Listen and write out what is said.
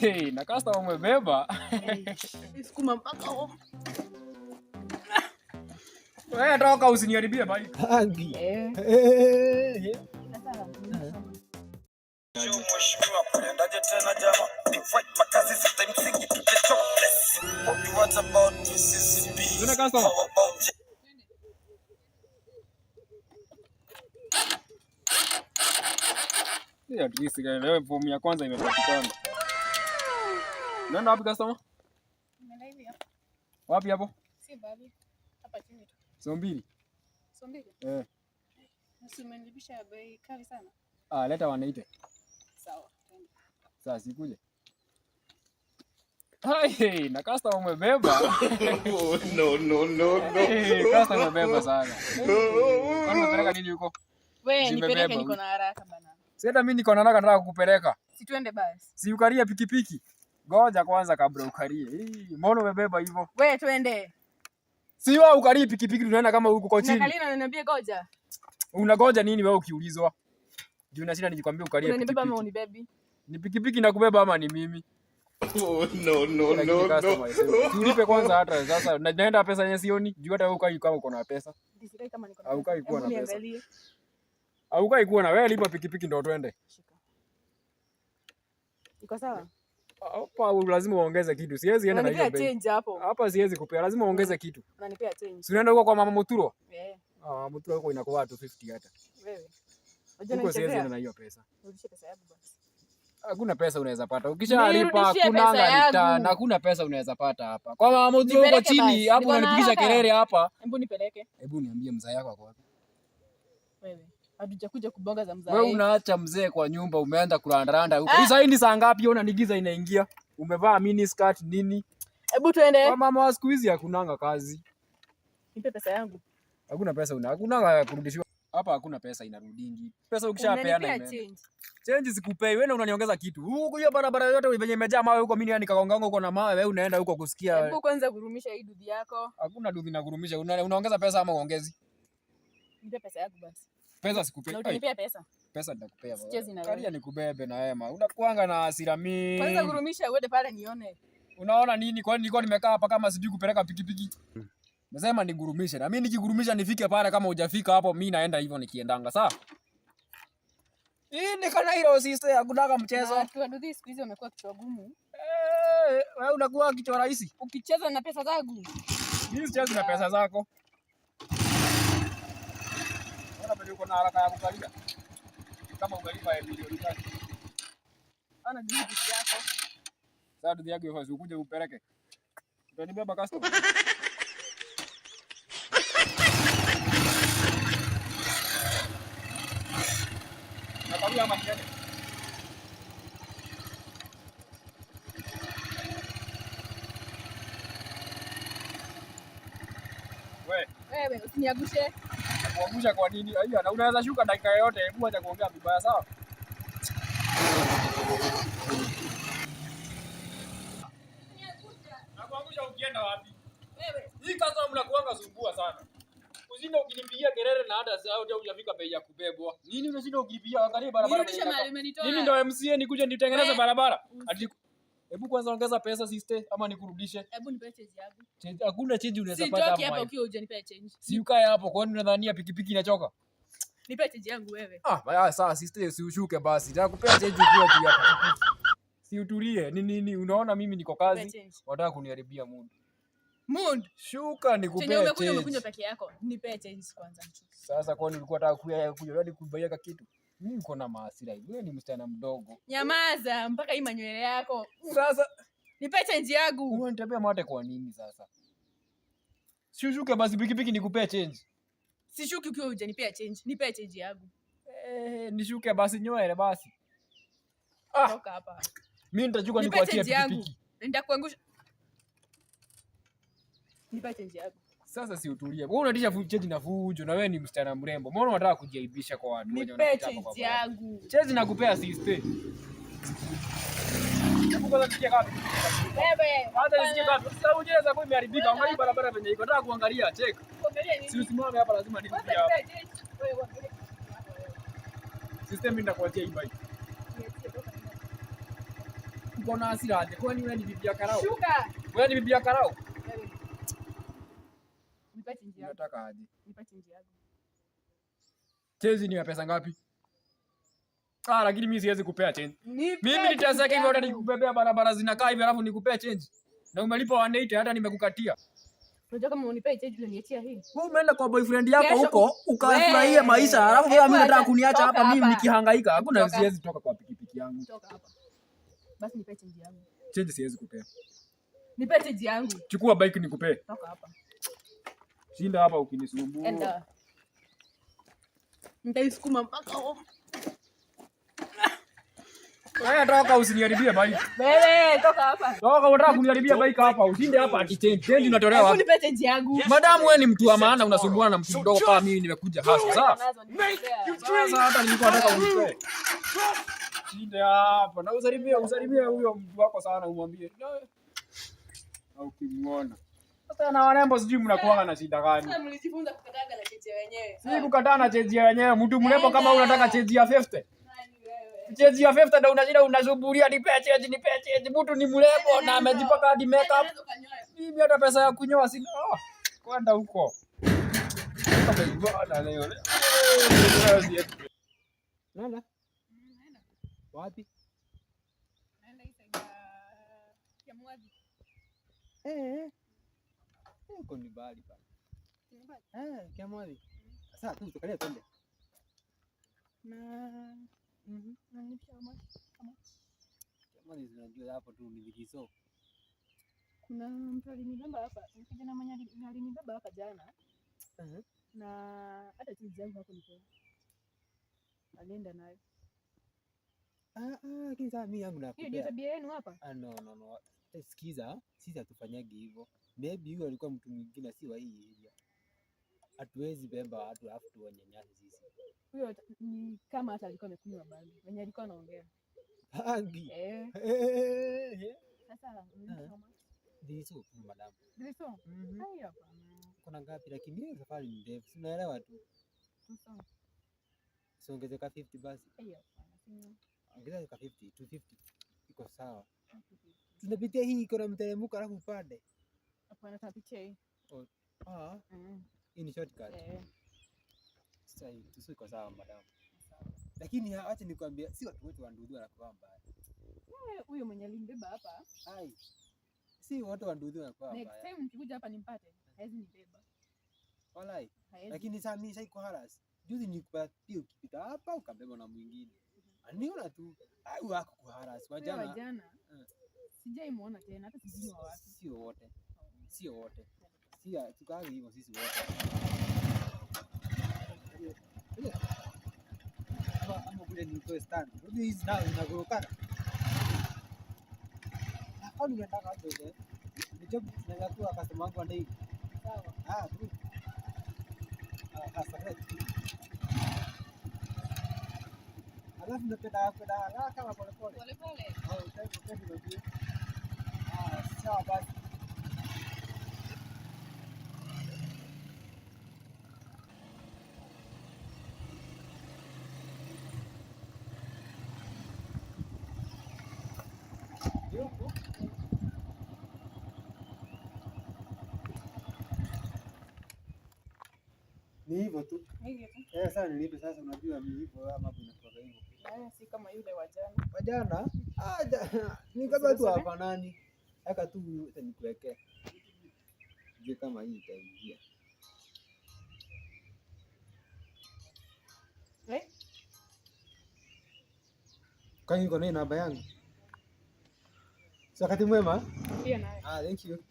Hey, na customer umebeba. Sukuma mpaka huko. Wewe toka usiniharibie bike. Mheshimiwa kuendaje tena jamaa? Ni fight makazi system msingi tutechokless. What about Mississippi? Tuna customer. Yeah, at least leo fomu ya kwanza imepatikana. Nenda wapi customer? Nenda hivi hapa. Wapi hapo? Si babi. Hapa chini tu. So mbili. So mbili? Usimenibisha bei kali sana. Leta 180. Sawa, twende. Sasa sikuje. Hey, na customer umebeba. No. Hey, customer umebeba sana. Kwani unapeleka nini huko? Wewe nipeleke, niko na haraka bana. Si hata mimi niko na haraka nataka kukupeleka. Si twende basi. Si ukaria pikipiki. Ngoja kwanza kabla ukarie. Mbona umebeba hivyo? Wewe twende. Si wewe ukarie pikipiki tunaenda kama huko kwa chini. Nakalina ananiambia goja. Unagoja nini wewe ukiulizwa? Ndio unashinda nikikwambia ukarie pikipiki. Unanibeba ama unibebi? Ni pikipiki na kubeba ama ni mimi? No. Tulipe kwanza hata sasa naenda pesa yenyewe sioni. Juu hata wewe ukai kama uko na pesa. Disikai kama niko na. Au ukai kuwa na pesa. Au ukai kuwa na wewe lipa pikipiki ndio twende. Iko sawa? Hapa lazima uongeze kitu. Siwezi enda na hiyo bei. Change hapo. Hapa siwezi kupea. Lazima uongeze kitu. Unanipea change. Si unaenda huko kwa mama Muturo? Muturo huko inakuwa 250 hata. Wewe. Huko siwezi enda na hiyo pesa. Rudisha pesa yangu basi. Hakuna pesa unaweza pata. Ukishalipa hakuna return. Hakuna pesa unaweza pata hapa. Kwa mama Muturo huko chini, hapo unanipigisha kelele hapa. Hebu nipeleke. Hebu niambie mzee yako ako wapi? Wewe. Hatujakuja kubonga za mzee. Wewe unaacha mzee kwa nyumba umeenda kurandaranda huko. Sasa hii ni saa ngapi unanigiza inaingia? Umevaa mini skirt nini? Hebu tuende. Kwa mama wa siku hizi hakunanga kazi. Nipe pesa yangu. Hakuna pesa hakunanga kurudishiwa. Hapa hakuna pesa inarudingi. Pesa ukishapeana imeenda. Change sikupei. Wewe unaniongeza kitu. Huko hiyo barabara yote venye imejaa mawe huko mimi yani kagonga huko na mawe wewe unaenda huko kusikia. Hebu kwanza kurumisha hii dudhi yako. Hakuna dudhi na kurumisha. Unaongeza pesa ama uongezi? Nipe pesa yangu basi. Pesa sikupei. Na utanipea pesa? Pesa nitakupea baba. Sichezi na wewe. Karia nikubebe na Ema. Unakuanga na hasira mingi. Kwanza kurumisha uende pale nione. Unaona nini? Kwani nilikuwa nimekaa hapa kama sijui kupeleka pikipiki. Nasema nigurumishe. Na mimi nikigurumisha nifike pale kama hujafika hapo mimi naenda hivyo nikiendanga. Sawa? Hii ni kana hilo sister hakuna mchezo. Kwa dudhi siku hizi wamekuwa kichwa gumu. Wewe unakuwa kichwa rahisi. Ukicheza na pesa zangu. Mimi sichezi na pesa zako. Bado uko na haraka ya kukalia. Kama ungalipa milioni 3. Ana dudhi yako. Sasa dudhi yako ifanye ukuje upeleke. Utanibeba customer. Nakwambia ama niende. Wewe usiniagushe. Kuangusha kwa nini? Aiya, na unaweza shuka dakika yoyote. Hebu acha kuongea vibaya sawa? Nakuangusha ukienda wapi? Wewe. Hii kazi mnakuanga sumbua sana. Usinde ukinipigia kelele na hata sasa hujafika bei ya kubebwa. Nini unashinda ukinipigia angalia barabara. Nirudishe mahali umenitoa. Mimi ndo MCA nikuje nitengeneze barabara. Hebu kwanza ongeza pesa sister ama nikurudishe. Hebu nipe change yangu. Hakuna change unaweza pata hapo. Sitoki hapa ukiwa hujanipa change. Si ukae hapo kwani unadhania pikipiki inachoka? Nipe change yangu wewe. Sawa sister usishuke basi. Nitakupea change ukiwa juu ya pikipiki. Si utulie. Nini unaona mimi niko kazi. Wataka kuniharibia mood. Mood. Shuka nikupea change. Umekunywa peke yako. Nipe change kwanza. Sasa kwani ulikuwa unataka kuja hadi kubaia kitu? Mimi niko na maasira hivi. Wewe ni msichana mdogo. Nyamaza mpaka hii manywele yako. Sasa nipe change yangu. Unanitembea mate kwa nini sasa? Shuka basi pikipiki nikupea change. Sishuki ukiwa hujanipea change. Nipe change yangu. Nishuke basi nywele basi. Toka hapa. Mimi nitachukua nikuachie pikipiki. Nitakuangusha. Nipe change yangu. Sasa si utulie. Wewe unatisha change na fujo na wewe ni msichana mrembo. Mbona unataka kujiaibisha kwa watu wenye wanataka kwa change yangu. Change nakupea sister. Hebu kwanza nisikie kapi. Wewe. Hata nisikie kapi. Sasa unaweza kwa imeharibika. Angalia barabara penye iko. Nataka kuangalia check. Si usimame hapa lazima nikupe hapa. Sister mimi nitakuachia hii bike. uko na hasira aje? Kwani wewe ni bibi ya karao? Shuka. Wewe ni bibi ya karao? Wewe. Nipe chenji yangu. Unataka aje? Nipe chenji yangu. Change ni ya pesa ngapi? Lakini mimi siwezi kupea change. Nipe Mimi niteseka change hivyo hata yangu. nikubebea barabara zinakaa hivi alafu nikupea change. Na umelipa 180 hata nimekukatia. Unajua kama unipe change ile niachia hii. Wewe umeenda kwa boyfriend yako Kesho huko ukafurahia maisha alafu wewe mimi nataka kuniacha hapa mimi hapa. nikihangaika. Hakuna, siwezi toka kwa pikipiki yangu. Toka hapa. Basi nipe change yangu. Change siwezi kupea. Nipe change yangu. Chukua bike nikupee. Toka hapa. Shinda hapa ukinisumbua. Enda. Nitaisukuma mpaka home. Wewe toka usiniharibie bike. Wewe toka hapa. Toka unataka kuniharibia bike hapa. Ushinde hapa ati change. Change unatolewa Hebu wapi? nipe change yangu. Madamu wewe ni mtu wa maana unasumbuana na mtu mdogo kama mimi nimekuja hasa. Sawa? Sasa hata nilikuwa nataka unipe. Shinde hapa. Na usalimie huyo mtu wako sana umwambie. Au kimuona. Sasa na warembo sijui mnakuanga na shida gani? Sasa mlijifunza kukataga na cheche wenyewe. Si kukataa na cheji ya wenyewe. Mtu mrembo kama unataka cheji ya 50. Cheji ya 50 ndio unajida unasuburia nipe cheji. Mtu ni mrembo na amejipaka hadi makeup. Mimi hata pesa ya kunyoa sina. Kwenda huko. Kama ibada leo. Nenda. Wapi? Naenda Isega ya Mwadi. Uko ni bali pa. Kiamwali. Sasa tu tukalia twende. Na nishaama kama Kiamwali zinajua hapo tu ni vigizo. kuna mtu alinibeba hapa. Kijana mwenye alinibeba hapa jana. Na hata change yangu hapo nipo. Alienda nayo. Lakini sasa mimi yangu Hiyo ndio nakupea. tabia yenu hapa? No. Sikiza, sisi hatufanyagi hivyo. Maybe huyo alikuwa mtu mwingine si wa hii area. Hatuwezi beba watu alafu tuwanyanyase sisi. Huyo ni kama hata alikuwa amekunywa bangi. Wenye alikuwa anaongea. Bangi. Sasa Ndizo madam. Ndizo. Hai hapa. Kuna ngapi lakini hiyo safari ni ndefu. Unaelewa tu. Sasa Siongezeka 50 basi. hai hapa. Ongezeka 50, 250. Iko sawa. Tunapitia hii iko na mteremko alafu upande. Hapana tapitia hii. Hii ni shortcut. Sasa hii tusiko sawa madam. Lakini acha nikwambie si watu wote wa Ndudhu wanakuwa mbaya. Huyo mwenye alinibeba hapa. Si watu wa Ndudhu wanakuwa mbaya. Next time nikikuja hapa nimpate, hawezi nibeba. Walai. Lakini sasa mimi shaiko haras. Juzi nikupatia ukipita hapa ukabeba na mwingine. Aniona tu wako kuharas Wajana. Sijai muona tena hata sijui wa wapi. Sio wote. Tukaanza hivyo sisi wote. Ama kule ni kwa stand. Unajua hizi nao zinagorokana. Hapo ninataka aje. Nijob tunagatua customer wangu ndani. Sawa. Tu. Sasa alafu napenda kama pole. Sawa basi. Ni hivyo tu. Sasa nilipe sasa unajua ni hivyo ama inakuwa hivyo. Si kama yule wajana. Wajana? Ni kama tu hapa nani. Haka tu nikuwekea. Je, kama hii itaingia. Kwa hiyo niko na namba yangu. Wakati mwema. Pia naye. Thank you.